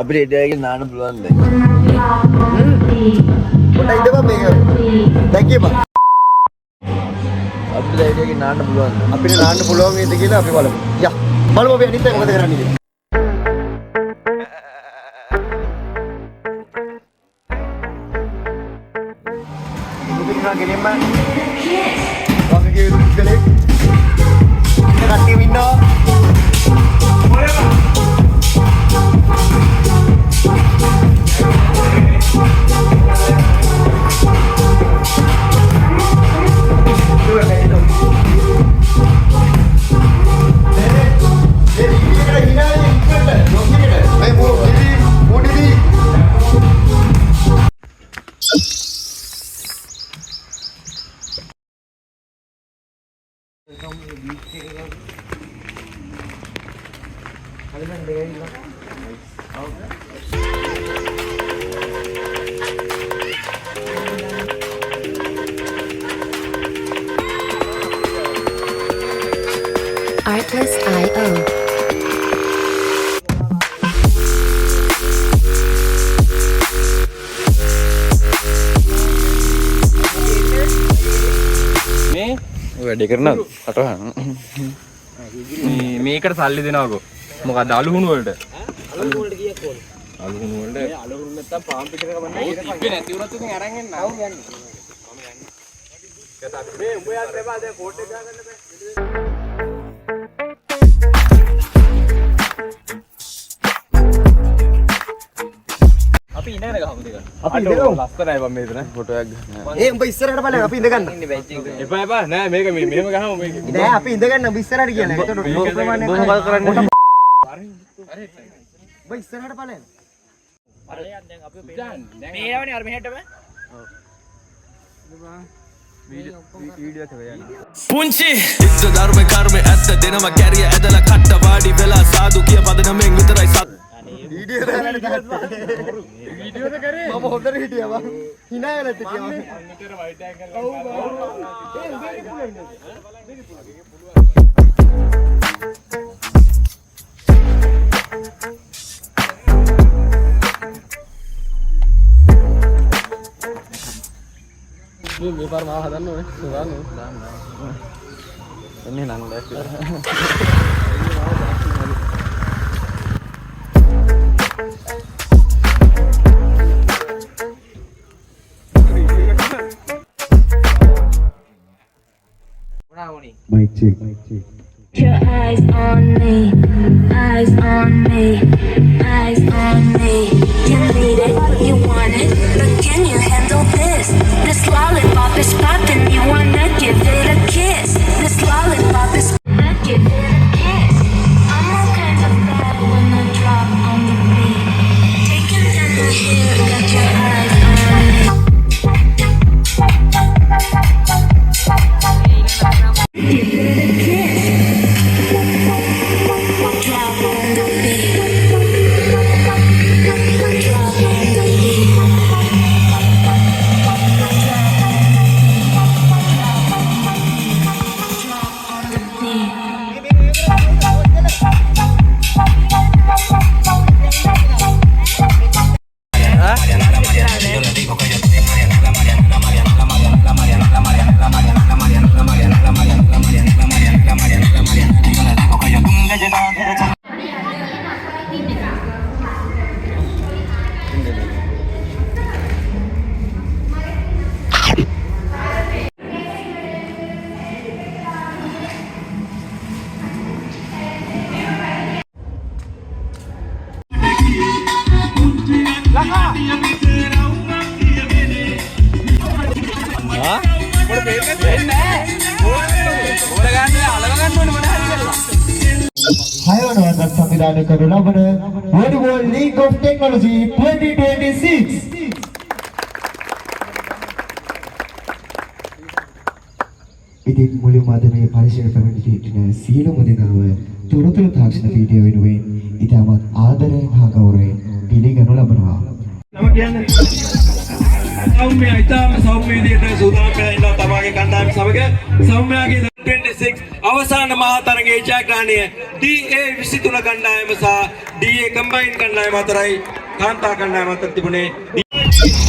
අපිට ඉඩයකින් නාන්න පුළුවන්ද? පොඩ්ඩක් ඉඳපන් මේක. දැන් කියපන්. අපිට ඉඩයකින් නාන්න පුළුවන්ද? අපිට නාන්න පුළුවන් වේද කියලා අපි බලමු. යා. බලමු අපි අනිත් එක මොකද කරන්නේ කියලා. ගෙලින්ම වගේ විදිහට කට්ටිය ඉන්නවා Artlist.io. වැඩි කරනවද? අටවහන. මේකට සල්ලි දෙනවකෝ. මොකද අලුහුණු වලට? අලුහුණු වලට කීයක් ඕනේ? අලුහුණු වලට අලුහුණු නැත්තම් පාම් පිටරක වන්නේ. ඒක තිබ්බේ නැති වුණත් ඉතින් අරන් එන්න. ආව යන්නේ. මම යන්නේ. මේ උඹ යන්න එපා දැන් කෝට් එක ගන්න බෑ. අපි ඉඳගෙන ගහමු දෙක. අපි ඉඳගමු. ලස්සනයි මම මෙතන ෆොටෝ එකක් ගන්න. ඒ උඹ ඉස්සරහට බලන්න අපි ඉඳ ගන්න. ඉන්නේ බැච් එක. එපා එපා නෑ මේක මෙහෙම ගහමු මේක. නෑ අපි ඉඳ ගන්න උඹ ඉස්සරහට කියන. ඒකට රෝල් ප්‍රමාණයක් මොකද කරන්නේ? උඹ ඉස්සරහට බලන්න. අරයක් දැන් අපි මේ යවනේ අර මෙහෙටම. වීඩියෝ එක වෙයන්න. පුංචි ඉස්ස ධර්ම කර්ම ඇත්ත දෙනවා කැරිය ඇදලා කට්ට වාඩි වෙලා සාදු කිය පදනමෙන් විතරයි වීඩියෝ දාන්නට ගත්තා. වීඩියෝද කරේ? මම හොඳට හිටියා බං. hina වෙලා හිටියා මම. මෙතන වයිට් එකක් කරලා. ඔව් බං. ඒ උදේට පුළුවන්. මේ පාර මාව හදන්න ඕනේ. දාන්න ඕනේ. එන්නේ නම් දැක්ක. Mic check. Your eyes on me, eyes on me, eyes on me. You need it, you want it, but can you handle this? This lollipop is popping, you wanna give it a kiss. This lollipop is give it a kiss. I'm all kinds of bad when I drop on the beat. Taking down the hair, got your eyes on me. Give it a kiss. Drop on the beat. Drop on the beat. Drop on the beat. හයවනවද සංවිධානය කරනු ලබන World World League of Technology 2026. ඉතින් මුලින්ම අද මේ පරිශීලන පැමිණි සිටින සියලුම දෙනාම තොරතුරු තාක්ෂණ පීඨය වෙනුවෙන් ඉතාමත් ආදරයෙන් හා ගෞරවයෙන් පිළිගනු ලබනවා. නම කියන්නේ සෞම්‍ය ඉතාම සෞම්‍ය විදියට සූදානම් වෙලා ඉන්නවා තමාගේ කණ්ඩායම සමග සෞම්‍යගේ 26 2026 අවසාන මහා තරගයේ ජයග්‍රහණය DA 23 කණ්ඩායම සහ DA කම්බයින් කණ්ඩායම අතරයි කාන්තා කණ්ඩායම අතර තිබුණේ